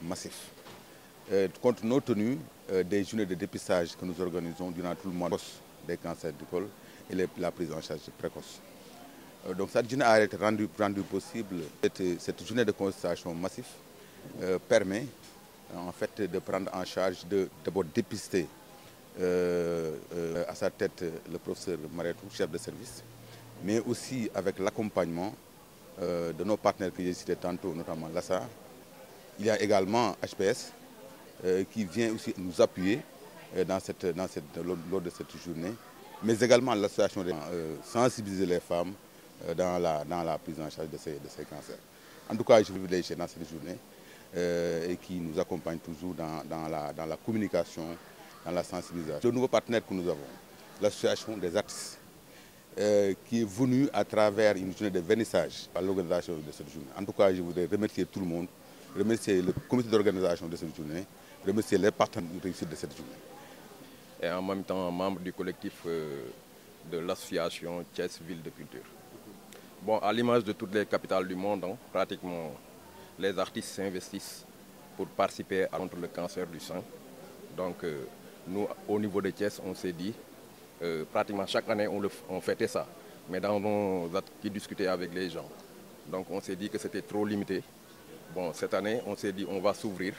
Massif. Compte nos tenues des journées de dépistage que nous organisons durant tout le mois des cancers du col et la prise en charge précoce. Donc cette journée a été rendue possible. Cette journée de consultation massif permet en fait de prendre en charge, d'abord dépister à sa tête le professeur Maretou, chef de service, mais aussi avec l'accompagnement de nos partenaires que j'ai cités tantôt, notamment l'ASA. Il y a également HPS qui vient aussi nous appuyer lors de cette journée, mais également l'association de sensibiliser les femmes dans la prise en charge de ces cancers. En tout cas, je vous privilégie dans cette journée et qui nous accompagne toujours dans la communication, dans la sensibilisation. Le nouveau partenaire que nous avons, l'association des artistes, qui est venue à travers une journée de vernissage à l'organisation de cette journée. En tout cas, je voudrais remercier tout le monde, remercier le comité d'organisation de cette journée, remercier les partenaires de réussite de cette journée. Et en même temps, membre du collectif de l'association Thiès Ville de Culture. Bon, à l'image de toutes les capitales du monde, pratiquement les artistes s'investissent pour participer contre le cancer du sein. Donc nous, au niveau de Thiès, on s'est dit, pratiquement chaque année on fêtait ça, mais dans nos actes qui discutaient avec les gens. Donc on s'est dit que c'était trop limité. Bon, cette année, on s'est dit on va s'ouvrir,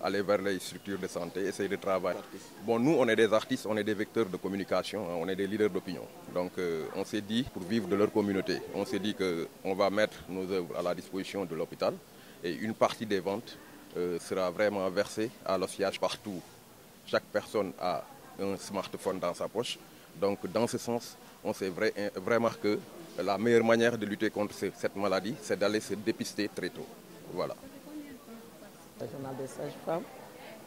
aller vers les structures de santé, essayer de travailler. Bon, nous, on est des artistes, on est des vecteurs de communication, on est des leaders d'opinion. Donc, on s'est dit, pour vivre de leur communauté, on s'est dit qu'on va mettre nos œuvres à la disposition de l'hôpital et une partie des ventes sera vraiment versée à l'association partout. Chaque personne a un smartphone dans sa poche. Donc, dans ce sens, on s'est vraiment que la meilleure manière de lutter contre cette maladie, c'est d'aller se dépister très tôt. Voilà. Régional des sages-femmes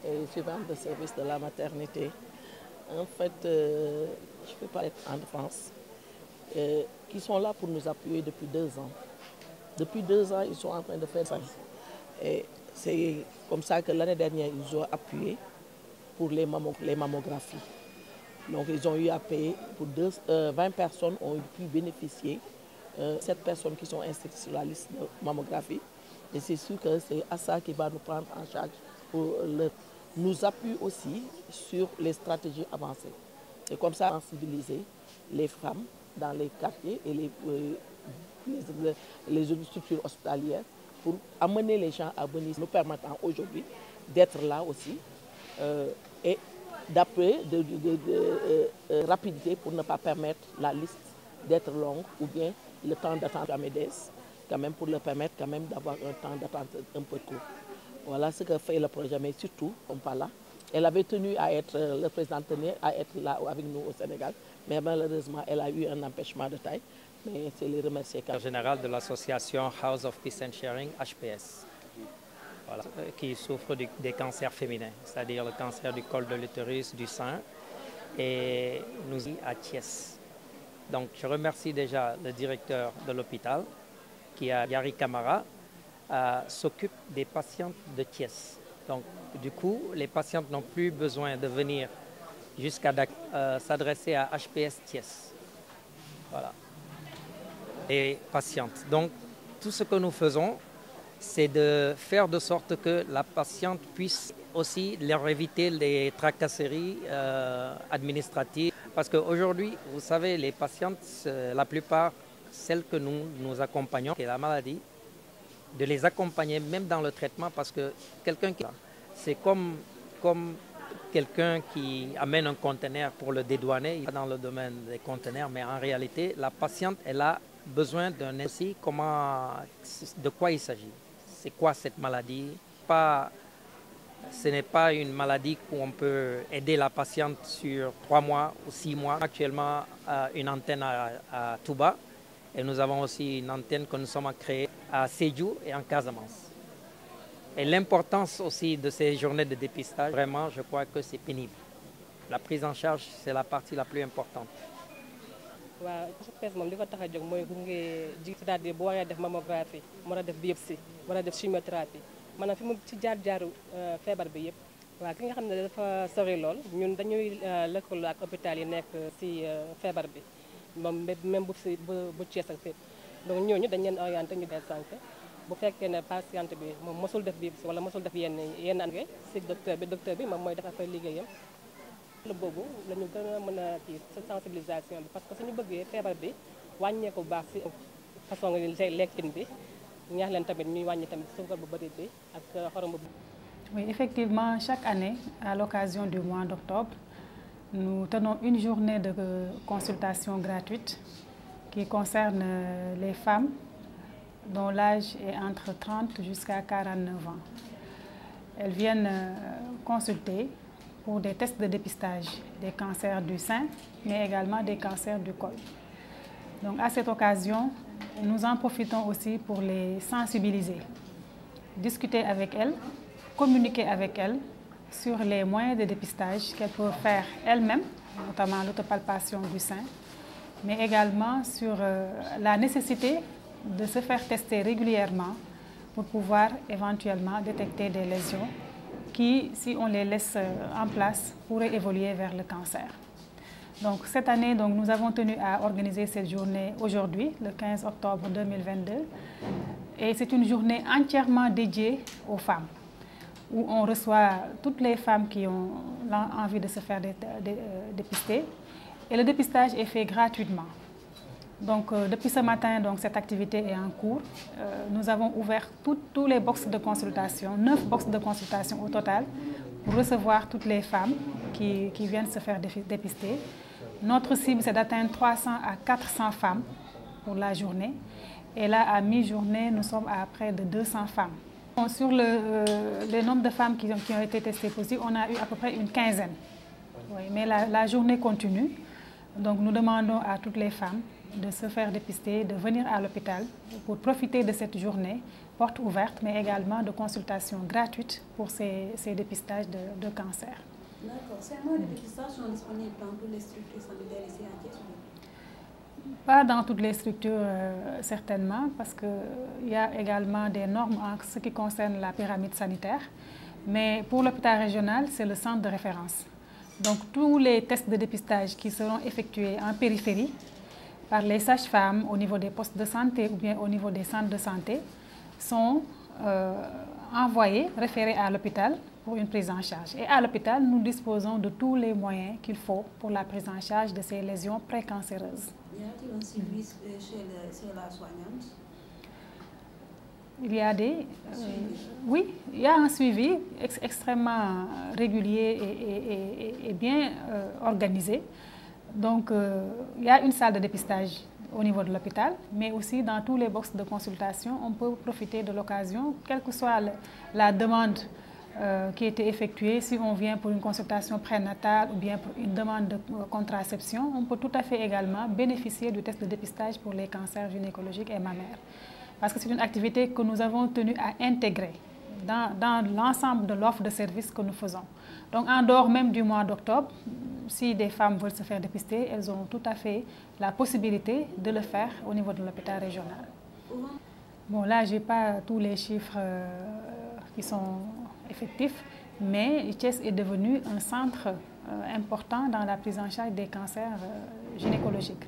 et suivante de service de la maternité. En fait, je peux pas être en France, qui sont là pour nous appuyer depuis 2 ans. Depuis 2 ans, ils sont en train de faire ça. Et c'est comme ça que l'année dernière, ils ont appuyé pour les mammographies. Donc, ils ont eu à payer pour 20 personnes ont pu bénéficier. 7 personnes qui sont inscrites sur la liste de mammographie. Et c'est sûr que c'est à ça qui va nous prendre en charge pour nous appuyer aussi sur les stratégies avancées. Et comme ça, sensibiliser les femmes dans les quartiers et les structures hospitalières pour amener les gens à venir, nous permettant aujourd'hui d'être là aussi et d'appuyer de rapidité pour ne pas permettre la liste d'être longue ou bien le temps d'attente à MEDES, quand même pour leur permettre quand même d'avoir un temps d'attente un peu court. Voilà ce que fait le projet, mais surtout, on parle là. Elle avait tenu à être, le président tenait à être là avec nous au Sénégal, mais malheureusement, elle a eu un empêchement de taille. Mais c'est les remercier. Général de l'association House of Peace and Sharing, HPS, voilà, qui souffre des cancers féminins, c'est-à-dire le cancer du col de l'utérus, du sein, et nous sommes à Thiès. Donc je remercie déjà le directeur de l'hôpital, qui est Yari Camara, s'occupe des patientes de Thiès. Donc du coup, les patientes n'ont plus besoin de venir jusqu'à s'adresser à HPS Thiès. Voilà. Les patientes. Donc tout ce que nous faisons, c'est de faire de sorte que la patiente puisse aussi leur éviter les tracasseries administratives. Parce qu'aujourd'hui, vous savez, les patientes, la plupart, celles que nous accompagnons, qui est la maladie, de les accompagner même dans le traitement, parce que quelqu'un qui... C'est comme quelqu'un qui amène un conteneur pour le dédouaner, il est dans le domaine des conteneurs, mais en réalité, la patiente, elle a besoin d'un aussi de quoi il s'agit. C'est quoi cette maladie? Ce n'est pas une maladie où on peut aider la patiente sur 3 mois ou 6 mois. Actuellement, une antenne à Touba et nous avons aussi une antenne que nous sommes créée à Sédhiou et en Casamance. Et l'importance aussi de ces journées de dépistage, vraiment, je crois que c'est pénible. La prise en charge, c'est la partie la plus importante. waaw HPS moom li ko tax a jóg mooy gunge c'est-à-dire boo waree def mammographie mën a def biopsie mën a def chimiothérapie maanaam fi mu ci jaar-jaaru feebar bi yëpp waaw ki nga xam ne dafa sori lool ñun dañuy lëkkaloo ak hôpital yi nekk ci feebar bi moom même bu Thiès ak fépp donc ñooñu dañ leen orienté ñu des santé bu fekkee ne patiente bi moom mosul def bi wala mosul def yenn engrais ci docteur bi moom mooy def affaire liggéeyam boobu la ñu gën a mën a kii sensibilisation bi parce que suñu bëggee feebar bi wàññeeku bu baax ci façon lekkin bi ñaax leen tamit ñuy wàññi tamit suukar bu bëri bi ak xorom bu. Oui, effectivement, chaque année, à l'occasion du mois d'octobre, nous tenons une journée de consultation gratuite qui concerne les femmes dont l'âge est entre 30 jusqu'à 49 ans. Elles viennent consulter pour des tests de dépistage des cancers du sein, mais également des cancers du col. Donc à cette occasion, nous en profitons aussi pour les sensibiliser, discuter avec elles, communiquer avec elles sur les moyens de dépistage qu'elles peuvent faire elles-mêmes, notamment l'autopalpation du sein, mais également sur la nécessité de se faire tester régulièrement pour pouvoir éventuellement détecter des lésions qui, si on les laisse en place, pourraient évoluer vers le cancer. Donc cette année, nous avons tenu à organiser cette journée aujourd'hui, le 15 octobre 2022, et c'est une journée entièrement dédiée aux femmes, où on reçoit toutes les femmes qui ont envie de se faire dépister. Et le dépistage est fait gratuitement. Donc depuis ce matin, cette activité est en cours. Nous avons ouvert tous les boxes de consultation, 9 boxes de consultation au total, pour recevoir toutes les femmes qui viennent se faire dépister. Notre cible, c'est d'atteindre 300 à 400 femmes pour la journée. Et là, à mi-journée, nous sommes à près de 200 femmes. Sur le nombre de femmes qui ont été testées positives, on a eu à peu près une quinzaine. Oui, mais la journée continue. Donc nous demandons à toutes les femmes de se faire dépister, de venir à l'hôpital pour profiter de cette journée, porte ouverte, mais également de consultations gratuites pour ces dépistages de cancer. D'accord. Ces moyens de dépistage sont disponibles dans toutes les structures sanitaires ici à Thiès? Pas dans toutes les structures, certainement, parce qu'il y a également des normes en ce qui concerne la pyramide sanitaire. Mais pour l'hôpital régional, c'est le centre de référence. Donc tous les tests de dépistage qui seront effectués en périphérie par les sages-femmes au niveau des postes de santé ou bien au niveau des centres de santé sont envoyés, référés à l'hôpital pour une prise en charge. Et à l'hôpital, nous disposons de tous les moyens qu'il faut pour la prise en charge de ces lésions précancéreuses. Y a-t-il un suivi chez la soignante? Il y a oui, il y a un suivi extrêmement régulier et bien organisé. Donc, il y a une salle de dépistage au niveau de l'hôpital, mais aussi dans tous les boxes de consultation, on peut profiter de l'occasion, quelle que soit la demande qui a été effectuée, si on vient pour une consultation prénatale ou bien pour une demande de contraception, on peut tout à fait également bénéficier du test de dépistage pour les cancers gynécologiques et mammaires. Parce que c'est une activité que nous avons tenu à intégrer dans l'ensemble de l'offre de services que nous faisons. Donc en dehors même du mois d'octobre, si des femmes veulent se faire dépister, elles ont tout à fait la possibilité de le faire au niveau de l'hôpital régional. Bon, là, je n'ai pas tous les chiffres qui sont effectifs, mais Thiès est devenu un centre important dans la prise en charge des cancers gynécologiques.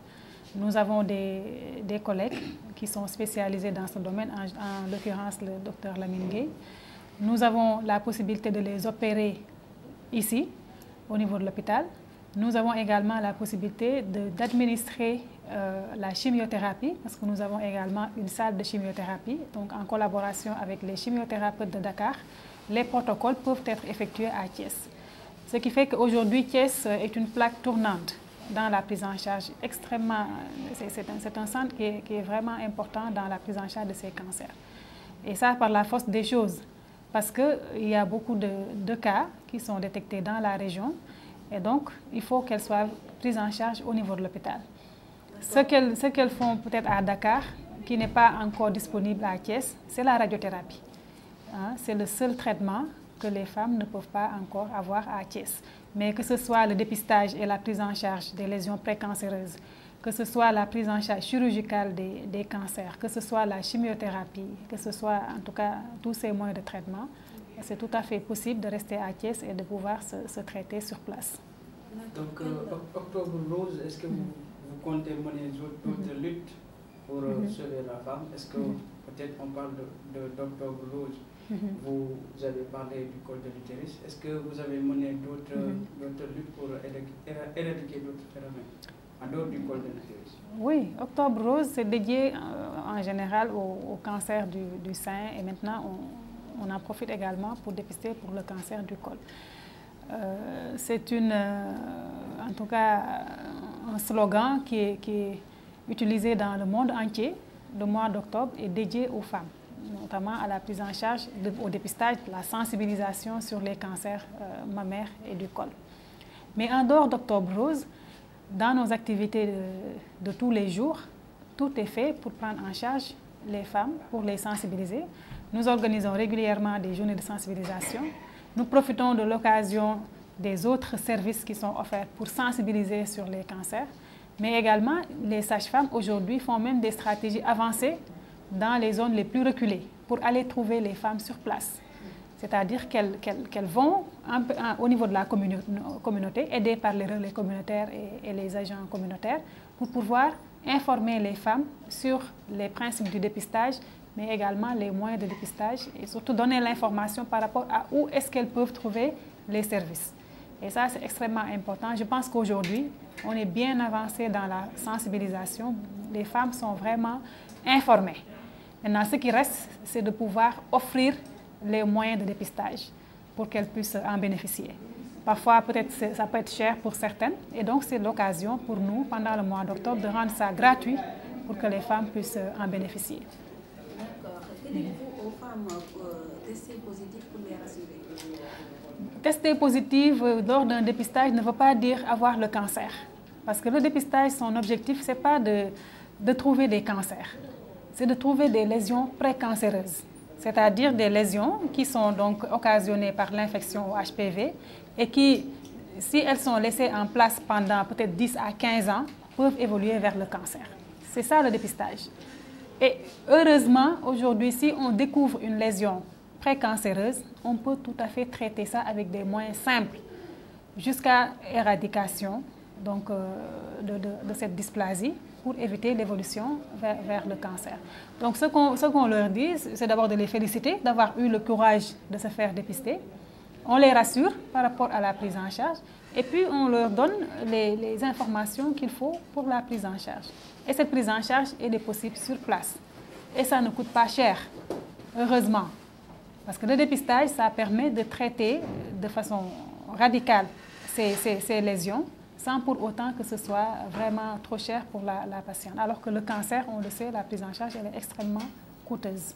Nous avons des collègues qui sont spécialisés dans ce domaine, en l'occurrence le docteur Lamine Gueye. Nous avons la possibilité de les opérer ici, au niveau de l'hôpital. Nous avons également la possibilité d'administrer la chimiothérapie, parce que nous avons également une salle de chimiothérapie. Donc en collaboration avec les chimiothérapeutes de Dakar, les protocoles peuvent être effectués à Thiès. Ce qui fait qu'aujourd'hui, Thiès est une plaque tournante dans la prise en charge extrêmement... C'est un centre qui est vraiment important dans la prise en charge de ces cancers. Et ça par la force des choses, parce qu'il y a beaucoup de cas qui sont détectés dans la région, et donc il faut qu'elles soient prises en charge au niveau de l'hôpital. Ce qu'elles font peut-être à Dakar, qui n'est pas encore disponible à Thiès, c'est la radiothérapie. Hein, c'est le seul traitement que les femmes ne peuvent pas encore avoir à Thiès. Mais que ce soit le dépistage et la prise en charge des lésions précancéreuses, que ce soit la prise en charge chirurgicale des cancers, que ce soit la chimiothérapie, que ce soit en tout cas tous ces moyens de traitement, c'est tout à fait possible de rester à Thiès et de pouvoir se traiter sur place. Donc, Octobre Rose, est-ce que vous comptez mener d'autres luttes pour sauver la femme? Est-ce que peut-être on parle d'Octobre Rose? Vous avez parlé du col de l'utérus. Est-ce que vous avez mené d'autres luttes pour éradiquer d'autres phénomènes en dehors du col de l'utérus? Oui, Octobre Rose, c'est dédié en général au cancer du sein et maintenant on en profite également pour dépister pour le cancer du col. C'est en tout cas un slogan qui est utilisé dans le monde entier. Le mois d'octobre est dédié aux femmes, notamment à la prise en charge, au dépistage, la sensibilisation sur les cancers mammaires et du col. Mais en dehors d'Octobre Rose, dans nos activités de tous les jours, tout est fait pour prendre en charge les femmes, pour les sensibiliser. Nous organisons régulièrement des journées de sensibilisation. Nous profitons de l'occasion des autres services qui sont offerts pour sensibiliser sur les cancers. Mais également, les sages-femmes aujourd'hui font même des stratégies avancées dans les zones les plus reculées pour aller trouver les femmes sur place. C'est-à-dire qu'elles vont au niveau de la communauté, aidées par les relais communautaires et les agents communautaires, pour pouvoir informer les femmes sur les principes du dépistage, mais également les moyens de dépistage et surtout donner l'information par rapport à où est-ce qu'elles peuvent trouver les services. Et ça, c'est extrêmement important. Je pense qu'aujourd'hui, on est bien avancé dans la sensibilisation. Les femmes sont vraiment informées. Maintenant, ce qui reste, c'est de pouvoir offrir les moyens de dépistage pour qu'elles puissent en bénéficier. Parfois, peut-être ça peut être cher pour certaines. Et donc, c'est l'occasion pour nous, pendant le mois d'octobre, de rendre ça gratuit pour que les femmes puissent en bénéficier. D'accord. Que dites-vous aux femmes testées positives pour les rassurer? Tester positive lors d'un dépistage ne veut pas dire avoir le cancer. Parce que le dépistage, son objectif, ce n'est pas de trouver des cancers. C'est de trouver des lésions précancéreuses. C'est-à-dire des lésions qui sont donc occasionnées par l'infection au HPV et qui, si elles sont laissées en place pendant peut-être 10 à 15 ans, peuvent évoluer vers le cancer. C'est ça le dépistage. Et heureusement, aujourd'hui, si on découvre une lésion précancéreuse, on peut tout à fait traiter ça avec des moyens simples jusqu'à éradication donc, de cette dysplasie pour éviter l'évolution vers le cancer. Donc ce qu'on leur dit, c'est d'abord de les féliciter d'avoir eu le courage de se faire dépister. On les rassure par rapport à la prise en charge et puis on leur donne les informations qu'il faut pour la prise en charge. Et cette prise en charge, elle est possible sur place. Et ça ne coûte pas cher, heureusement. Parce que le dépistage, ça permet de traiter de façon radicale ces lésions sans pour autant que ce soit vraiment trop cher pour la patiente. Alors que le cancer, on le sait, la prise en charge, elle est extrêmement coûteuse.